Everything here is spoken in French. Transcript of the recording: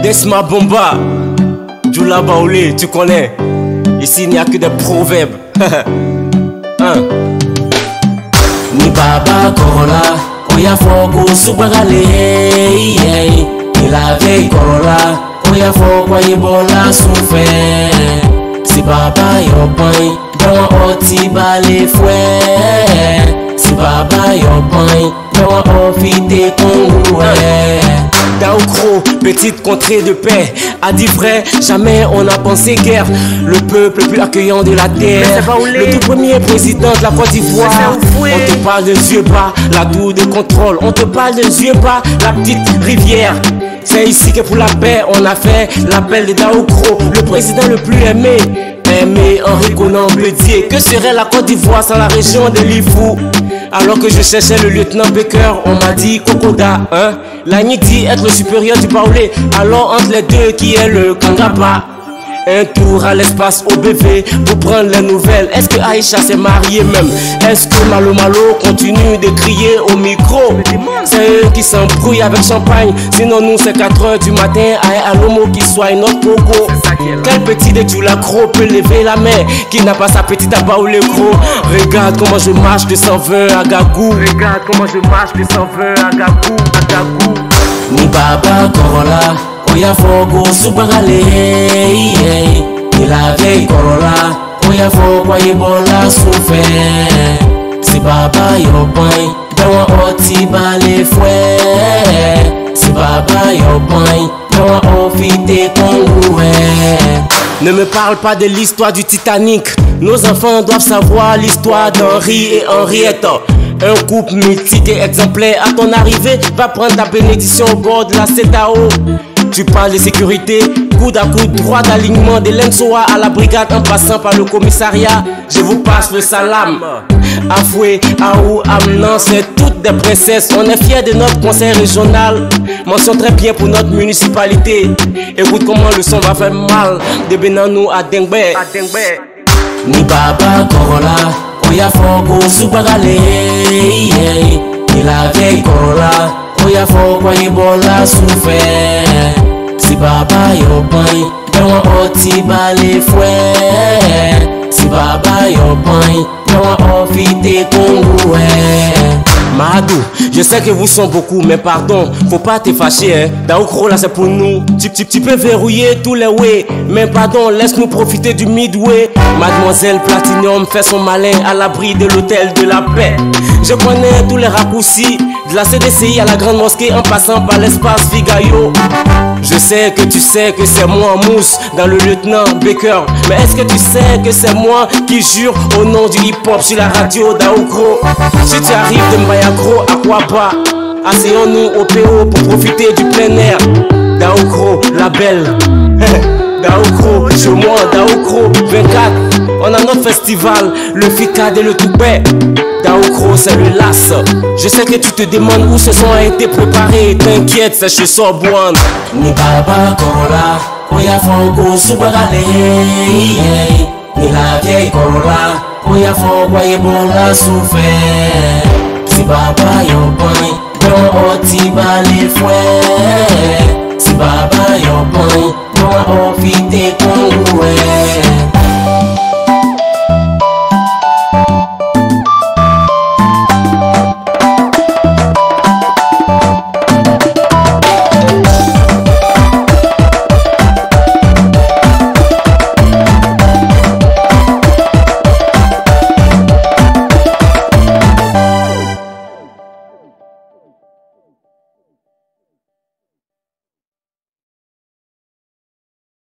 Desma Bomba, Djoula Baoulé, tu connais. Ici il n'y a que des proverbes. Ni baba korola, oya fogo subarale. Ni la vieille korola, oya fogo yebola souffre. Si baba yo boy, dans oti balé fouet. Si baba yo boy, dans ofite kongoué. Daoukro, petite contrée de paix. A dit vrai, jamais on n'a pensé guerre. Le peuple le plus accueillant de la terre. Le tout premier président de la Côte d'Ivoire. On te parle de yeux bas, la tour de contrôle. On te parle de yeux bas, la petite rivière. C'est ici que pour la paix, on a fait l'appel de Daoukro, le président le plus aimé. Aimé Henri Konan Bédier. Que serait la Côte d'Ivoire sans la région de Lifou? Alors que je cherchais le lieutenant Baker, on m'a dit Kokoda, hein? L'Agni dit être le supérieur du Baoulé. Alors entre les deux, qui est le Kangaba? Un tour à l'espace au BV pour prendre les nouvelles. Est-ce que Aïcha s'est mariée même? Est-ce que Malo Malo continue de crier au micro? C'est eux qui s'embrouillent avec champagne. Sinon nous c'est 4 h du matin à l'homo qui soit notre pogo. Quel petit de Djoulacro peut lever la main qui n'a pas sa petite à Baoulé gros? Regarde comment je marche de 120 à Gagou. Regarde comment je marche de 120 à Gagou, à Gagou. Ni baba korola, oya fogo subarale. Ni la vieille korola, oya fogo yebola souffre. Si baba yo boy, dans oti balé fouet. Si baba yo boy, dans ofite kongoué. Ne me parle pas de l'histoire du Titanic. Nos enfants doivent savoir l'histoire d'Henri et Henriette. Un couple mythique et exemplaire. À ton arrivée, va prendre ta bénédiction au bord de la CEDAO. Tu parles de sécurité, coude à coude, droit d'alignement de l'Ensoa à la brigade en passant par le commissariat. Je vous passe le salam. Afoué, Aou, Amnan, c'est toutes des princesses. On est fiers de notre conseil régional. Mention très bien pour notre municipalité. Écoute comment le son va faire mal. De Benanou à Dengbe. Ni baba korola, oya fogo subarale. Ni la vieille korola, oya fogo yebola souffre. Si baba yo boy, dans oti balé fouet. Si baba yo boy, dans ofite kongoué. Mahadou, je sais que vous sont beaucoup, mais pardon, faut pas te fâcher, hein. Daoukro là c'est pour nous. Tu peux verrouiller tous les ways, mais pardon, laisse-nous profiter du midway. Mademoiselle Platinum fait son malin à l'abri de l'hôtel de la paix. Je connais tous les raccourcis, de la CDCI à la grande mosquée en passant par l'espace Figayo. Je sais que tu sais que c'est moi Mousse dans le lieutenant Baker. Mais est-ce que tu sais que c'est moi qui jure au nom du hip-hop sur la radio Daoukro? Si tu arrives de Mbayakro à Kwaba, asseyons-nous au PO pour profiter du plein air. Daoukro, la belle. Daoukro, chez moi, Daoukro, 24. On a notre festival, le FICAD et le Toupet. Daoukro, c'est le LAS. Je sais que tu te demandes où ce son a été préparé. T'inquiète, c'est chez Sorbonne. Ni baba korola, oya fogo subarale. Ni la vieille korola, oya fogo yebola souffre. Si baba yo boy, dans oti balé fouet. Si baba yo boy,